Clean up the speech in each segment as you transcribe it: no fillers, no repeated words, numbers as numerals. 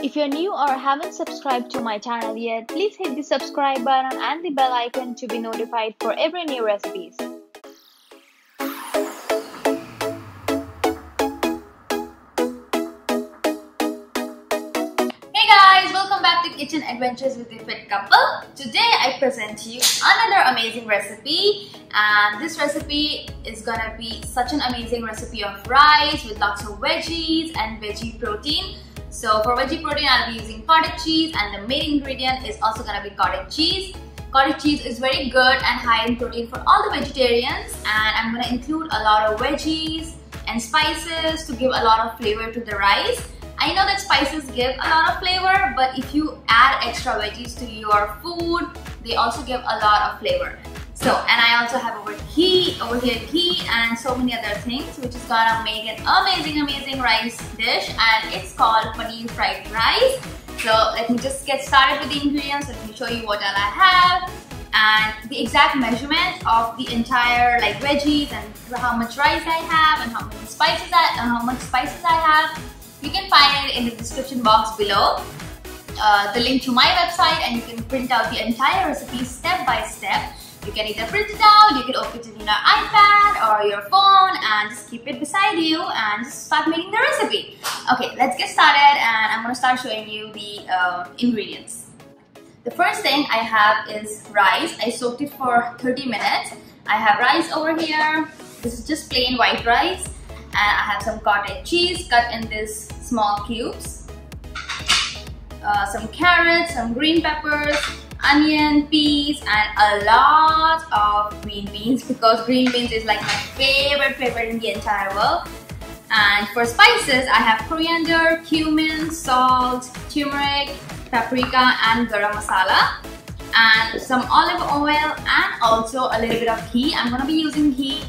If you're new or haven't subscribed to my channel yet, please hit the subscribe button and the bell icon to be notified for every new recipes. Hey guys, welcome back to Kitchen Adventures with the Fit Couple. Today I present to you another amazing recipe, and this recipe is gonna be such an amazing recipe of rice with lots of veggies and veggie protein. So for veggie protein, I'll be using cottage cheese, and the main ingredient is also gonna be cottage cheese. Cottage cheese is very good and high in protein for all the vegetarians, and I'm gonna include a lot of veggies and spices to give a lot of flavor to the rice. I know that spices give a lot of flavor, but if you add extra veggies to your food, they also give a lot of flavor. So, and I also have over here ghee and so many other things, which is gonna make an amazing rice dish, and it's called paneer fried rice. So let me just get started with the ingredients. Let me show you what all I have and the exact measurement of the entire veggies and how much rice I have and how much spices I have. You can find it in the description box below. The link to my website, and you can print out the entire recipe step by step. You can either print it out, you can open it in your iPad or your phone and just keep it beside you and just start making the recipe. Okay, let's get started, and I'm going to start showing you the ingredients. The first thing I have is rice. I soaked it for 30 minutes. I have rice over here. This is just plain white rice. And I have some cottage cheese cut in these small cubes. Some carrots, some green peppers, onion, peas, and a lot of green beans, because green beans is like my favorite in the entire world. And for spices, I have coriander, cumin, salt, turmeric, paprika, and garam masala, and some olive oil, and also a little bit of ghee. I'm gonna be using ghee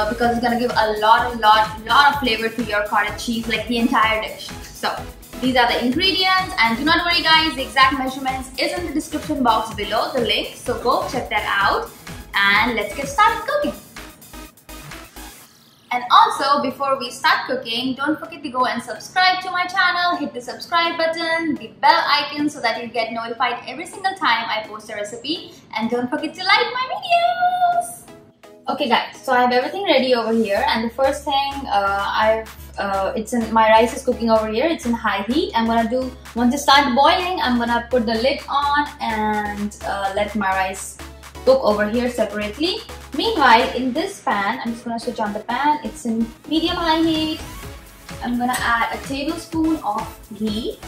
because it's gonna give a lot of flavor to your cottage cheese, like the entire dish. So these are the ingredients, and do not worry guys, the exact measurements is in the description box below, the link, so go check that out, and let's get started cooking. And also, before we start cooking, don't forget to go and subscribe to my channel, hit the subscribe button, the bell icon, so that you get notified every single time I post a recipe, and don't forget to like my videos. Okay guys, so I have everything ready over here, and the first thing my rice is cooking over here. It's in high heat. Once it starts boiling, I'm gonna put the lid on and let my rice cook over here separately. Meanwhile, in this pan, I'm just gonna switch on the pan. It's in medium-high heat. I'm gonna add a tablespoon of ghee.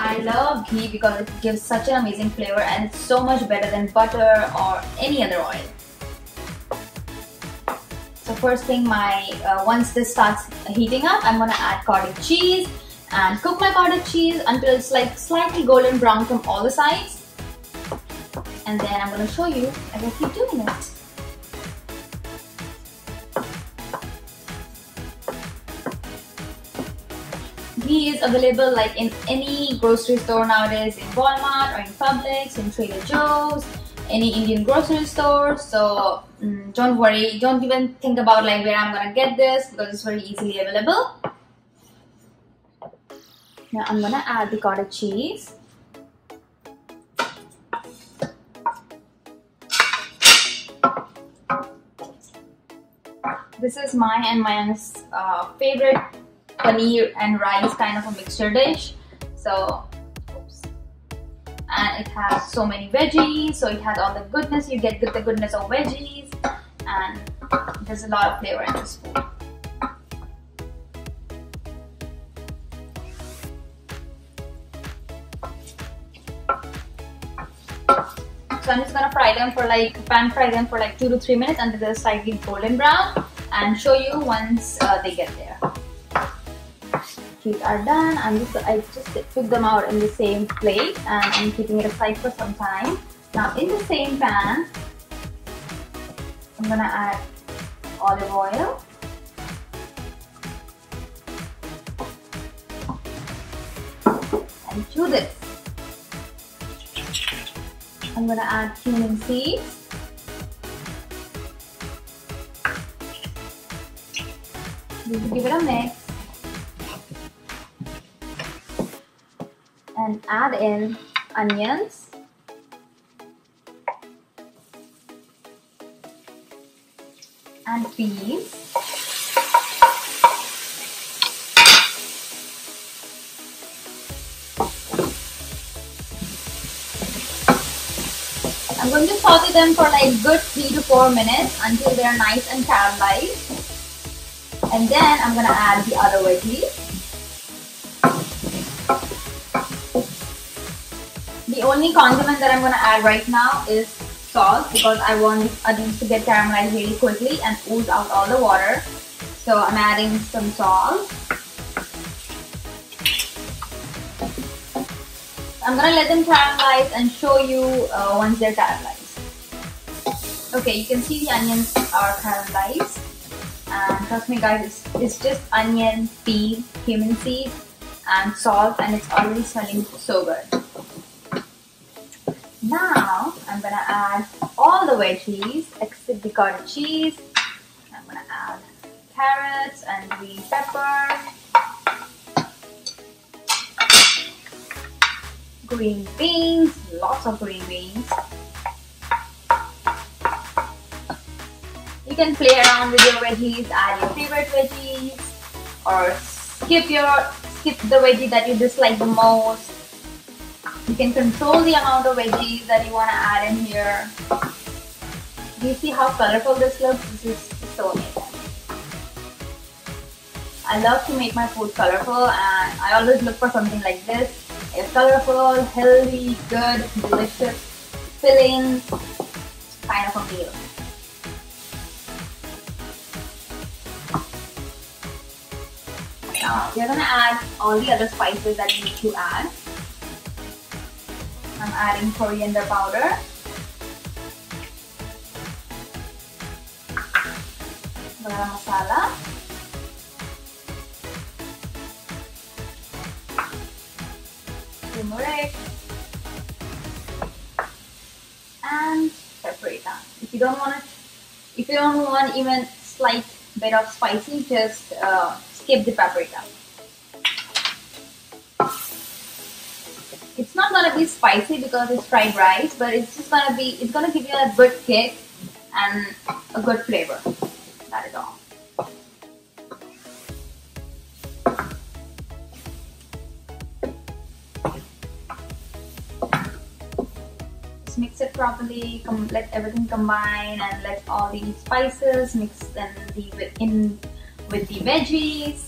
I love ghee because it gives such an amazing flavor, and it's so much better than butter or any other oil. So first thing, once this starts heating up, I'm gonna add cottage cheese and cook my cottage cheese until it's like slightly golden brown from all the sides. And then I'm gonna show you as I keep doing it. Ghee is available like in any grocery store nowadays, in Walmart or in Publix, in Trader Joe's, any Indian grocery store. So don't worry, don't even think about where I'm gonna get this, because it's very easily available. Now I'm gonna add the cottage cheese. This is mine and Mayan's favorite paneer and rice kind of a mixture dish. So, and it has so many veggies, so it has all the goodness. You get the goodness of veggies, and there's a lot of flavor in this food. So I'm just gonna pan fry them for 2 to 3 minutes until they're slightly golden brown, and show you once they get there. These are done. I just took them out in the same plate, and I'm keeping it aside for some time. Now in the same pan, I'm gonna add olive oil. And chew this. I'm gonna add cumin seeds. Just give it a mix. And add in onions. And peas. I'm going to saute them for like good 3 to 4 minutes until they are nice and caramelized. And then I'm going to add the other veggies. The only condiment that I'm going to add right now is salt, because I want these to get caramelized really quickly and ooze out all the water. So I'm adding some salt. I'm gonna let them caramelize and show you once they're caramelized. Okay, you can see the onions are caramelized, and trust me guys, it's just onion, pea, cumin seed and salt, and it's already smelling so good. Now I'm gonna add all the veggies except the cottage cheese. I'm gonna add carrots and green pepper, green beans, lots of green beans. You can play around with your veggies, add your favorite veggies, or skip the veggie that you dislike the most. You can control the amount of veggies that you want to add in here. Do you see how colorful this looks? This is so amazing. I love to make my food colorful, and I always look for something like this. It's colorful, healthy, good, delicious, filling kind of a meal. Now we're gonna add all the other spices that you need to add. I'm adding coriander powder, garam masala, turmeric, and paprika. If you don't want even slight bit of spicy, just skip the paprika. It's not gonna be spicy because it's fried rice, but it's gonna give you a good kick and a good flavor. That is all. Just mix it properly, let everything combine, and let all the spices mix in with the veggies.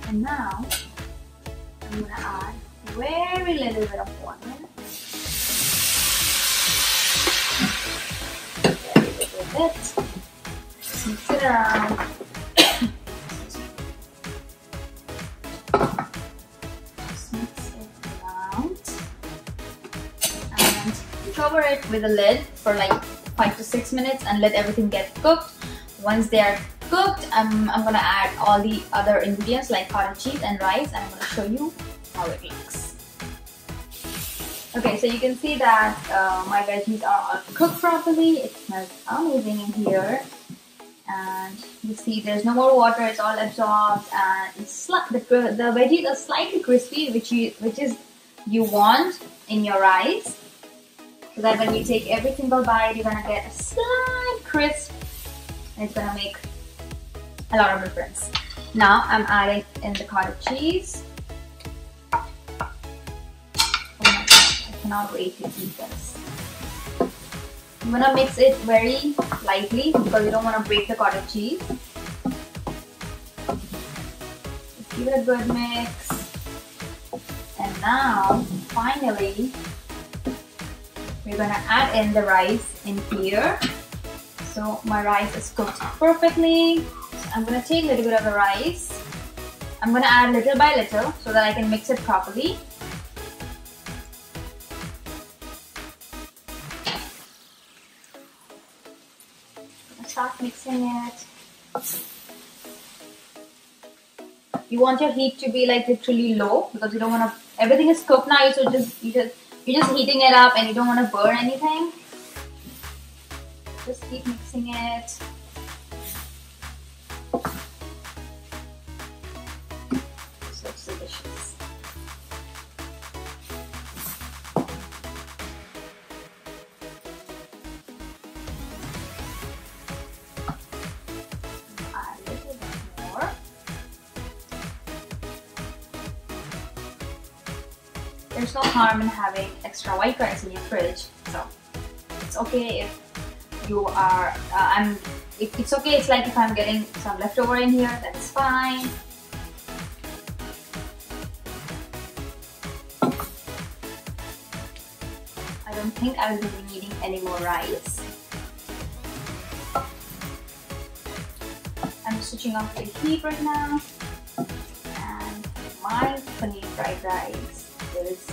And now I'm gonna add very little bit of water. Very little bit. Just mix it around. Just mix it around. And cover it with a lid for like 5 to 6 minutes and let everything get cooked. Once they are cooked, I'm gonna add all the other ingredients like cottage cheese and rice, and I'm gonna show you how it looks. Okay, so you can see that my veggies are all cooked properly. It smells amazing in here, and you see there's no more water. It's all absorbed, and the veggies are slightly crispy, which you want in your rice, so that when you take every single bite, you're gonna get a slight crisp, and it's gonna make a lot of difference. Now I'm adding in the cottage cheese. Oh my god, I cannot wait to eat this. I'm gonna mix it very lightly because you don't want to break the cottage cheese. Just give it a good mix. And now, finally, we're gonna add in the rice in here. So my rice is cooked perfectly. I'm going to take a little bit of the rice. I'm going to add little by little so that I can mix it properly. Start mixing it. you want your heat to be like literally low, because you don't want to, everything is cooked now, so you're just heating it up and you don't want to burn anything. Just keep mixing it. So delicious. Add a little bit more. There's no harm in having extra white rice in your fridge, so it's okay if you are, it's okay, it's like if I'm getting some leftover in here, that's fine. I don't think I will be needing any more rice. I'm switching off the heat right now, and my paneer fried rice is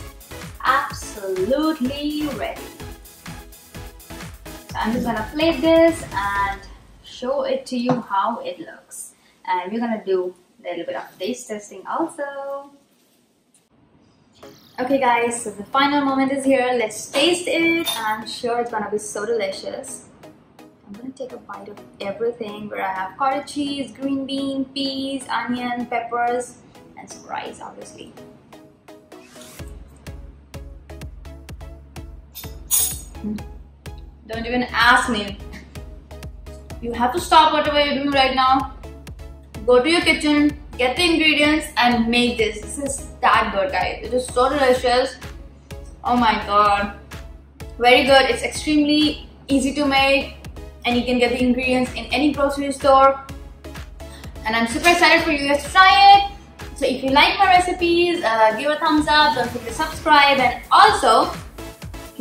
absolutely ready. I'm just gonna plate this and show it to you how it looks, and we're gonna do a little bit of taste testing also. Okay guys, so the final moment is here. Let's taste it. I'm sure it's gonna be so delicious. I'm gonna take a bite of everything, where I have cottage cheese, green bean, peas, onion, peppers, and some rice obviously. Don't even ask me. You have to stop whatever you're doing right now. Go to your kitchen, get the ingredients, and make this. This is that good, guys. It is so delicious. Oh my god. Very good. It's extremely easy to make, and you can get the ingredients in any grocery store. And I'm super excited for you guys to try it. So if you like my recipes, give a thumbs up. Don't forget to subscribe, and also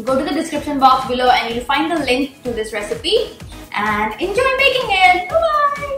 go to the description box below and you'll find the link to this recipe, and enjoy making it. Bye bye.